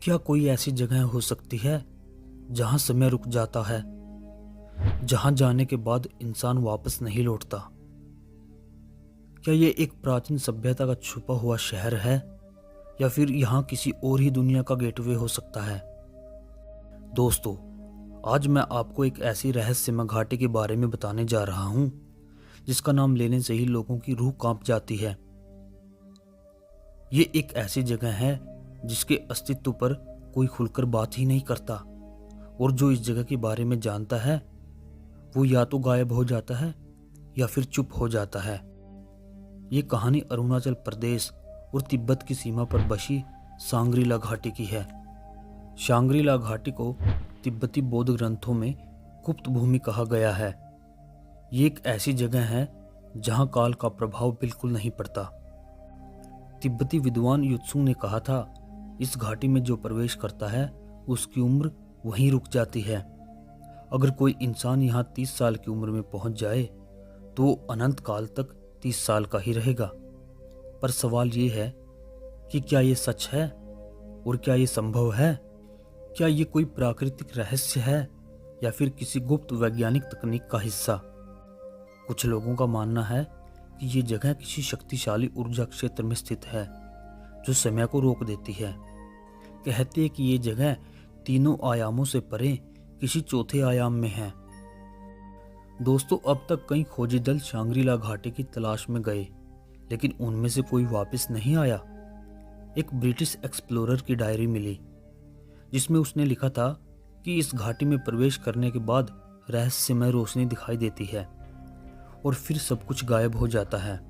क्या कोई ऐसी जगह हो सकती है जहां समय रुक जाता है, जहां जाने के बाद इंसान वापस नहीं लौटता? क्या ये एक प्राचीन सभ्यता का छुपा हुआ शहर है, या फिर यहाँ किसी और ही दुनिया का गेटवे हो सकता है? दोस्तों, आज मैं आपको एक ऐसी रहस्यमय घाटी के बारे में बताने जा रहा हूँ जिसका नाम लेने से ही लोगों की रूह कांप जाती है। ये एक ऐसी जगह है जिसके अस्तित्व पर कोई खुलकर बात ही नहीं करता, और जो इस जगह के बारे में जानता है वो या तो गायब हो जाता है या फिर चुप हो जाता है। ये कहानी अरुणाचल प्रदेश और तिब्बत की सीमा पर बसी सांग्रीला घाटी की है। सांग्रीला घाटी को तिब्बती बौद्ध ग्रंथों में गुप्त भूमि कहा गया है। ये एक ऐसी जगह है जहां काल का प्रभाव बिल्कुल नहीं पड़ता। तिब्बती विद्वान युत्सुंग ने कहा था, इस घाटी में जो प्रवेश करता है उसकी उम्र वहीं रुक जाती है। अगर कोई इंसान यहाँ 30 साल की उम्र में पहुंच जाए तो वो अनंत काल तक 30 साल का ही रहेगा। पर सवाल ये है कि क्या ये सच है, और क्या ये संभव है? क्या ये कोई प्राकृतिक रहस्य है या फिर किसी गुप्त वैज्ञानिक तकनीक का हिस्सा? कुछ लोगों का मानना है कि ये जगह किसी शक्तिशाली ऊर्जा क्षेत्र में स्थित है जो समय को रोक देती है। कहते हैं कि ये जगह तीनों आयामों से परे किसी चौथे आयाम में है। दोस्तों, अब तक कई खोजी दल सांग्रीला घाटी की तलाश में गए, लेकिन उनमें से कोई वापस नहीं आया। एक ब्रिटिश एक्सप्लोरर की डायरी मिली जिसमें उसने लिखा था कि इस घाटी में प्रवेश करने के बाद रहस्यमय रोशनी दिखाई देती है और फिर सब कुछ गायब हो जाता है।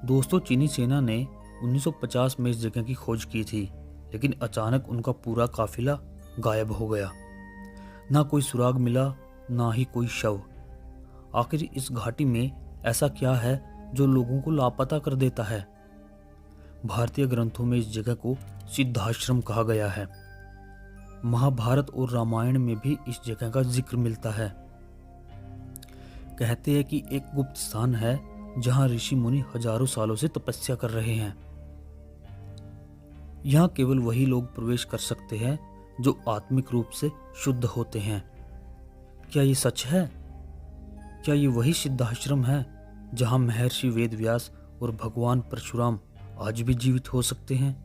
दोस्तों, चीनी सेना ने 1950 में इस जगह की खोज की थी, लेकिन अचानक उनका पूरा काफिला गायब हो गया। ना कोई सुराग मिला, ना ही कोई शव। आखिर इस घाटी में ऐसा क्या है जो लोगों को लापता कर देता है? भारतीय ग्रंथों में इस जगह को सिद्धाश्रम कहा गया है। महाभारत और रामायण में भी इस जगह का जिक्र मिलता है। कहते हैं कि एक गुप्त स्थान है जहां ऋषि मुनि हजारों सालों से तपस्या कर रहे हैं। यहां केवल वही लोग प्रवेश कर सकते हैं जो आत्मिक रूप से शुद्ध होते हैं। क्या ये सच है? क्या ये वही सिद्धाश्रम है जहां महर्षि वेदव्यास और भगवान परशुराम आज भी जीवित हो सकते हैं?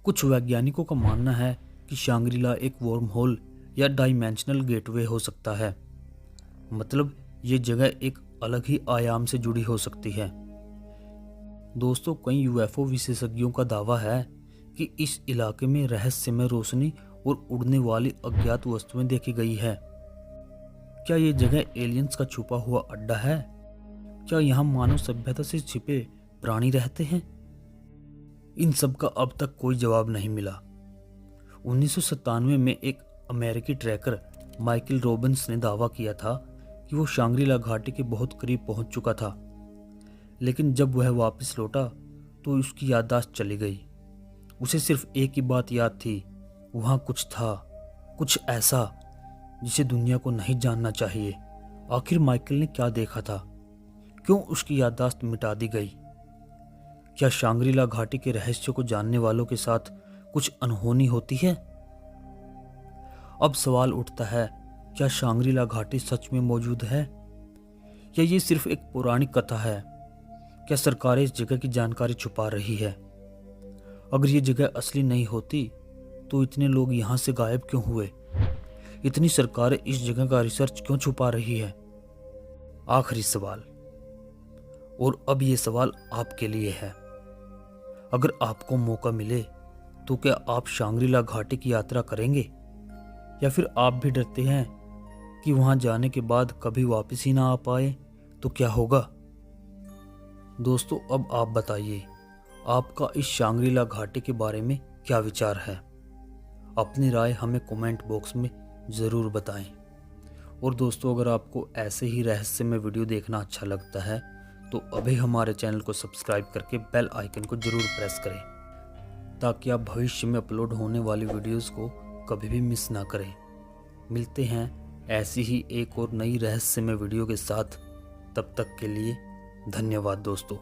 कुछ वैज्ञानिकों का मानना है कि सांग्रीला एक वर्म होल या डायमेंशनल गेटवे हो सकता है। मतलब ये जगह एक अलग ही आयाम से जुड़ी हो सकती है। दोस्तों, कई यूएफओ विशेषज्ञों का दावा है कि इस इलाके में रहस्यमय रोशनी और उड़ने वाली अज्ञात वस्तुएं देखी गई है। क्या ये जगह एलियंस का छुपा हुआ अड्डा है? क्या यहाँ मानव सभ्यता से छिपे प्राणी रहते हैं? इन सब का अब तक कोई जवाब नहीं मिला। 1997 में एक अमेरिकी ट्रैकर माइकल रॉबिन्स ने दावा किया था कि वो सांग्रीला घाटी के बहुत करीब पहुंच चुका था, लेकिन जब वह वापस लौटा तो उसकी याददाश्त चली गई। उसे सिर्फ एक ही बात याद थी, वहाँ कुछ था, कुछ ऐसा जिसे दुनिया को नहीं जानना चाहिए। आखिर माइकल ने क्या देखा था? क्यों उसकी याददाश्त मिटा दी गई? क्या सांग्रीला घाटी के रहस्य को जानने वालों के साथ कुछ अनहोनी होती है? अब सवाल उठता है, क्या सांग्रीला घाटी सच में मौजूद है, या ये सिर्फ एक पौराणिक कथा है? क्या सरकारें इस जगह की जानकारी छुपा रही है? अगर ये जगह असली नहीं होती तो इतने लोग यहाँ से गायब क्यों हुए? इतनी सरकारें इस जगह का रिसर्च क्यों छुपा रही है? आखिरी सवाल, और अब ये सवाल आपके लिए है। अगर आपको मौका मिले तो क्या आप सांग्रीला घाटी की यात्रा करेंगे, या फिर आप भी डरते हैं कि वहां जाने के बाद कभी वापस ही ना आ पाए तो क्या होगा? दोस्तों, अब आप बताइए, आपका इस सांग्रीला घाटी के बारे में क्या विचार है? अपनी राय हमें कमेंट बॉक्स में ज़रूर बताएं। और दोस्तों, अगर आपको ऐसे ही रहस्यमय वीडियो देखना अच्छा लगता है तो अभी हमारे चैनल को सब्सक्राइब करके बेल आइकन को ज़रूर प्रेस करें, ताकि आप भविष्य में अपलोड होने वाली वीडियोस को कभी भी मिस ना करें। मिलते हैं ऐसी ही एक और नई रहस्यमय वीडियो के साथ। तब तक के लिए धन्यवाद दोस्तों।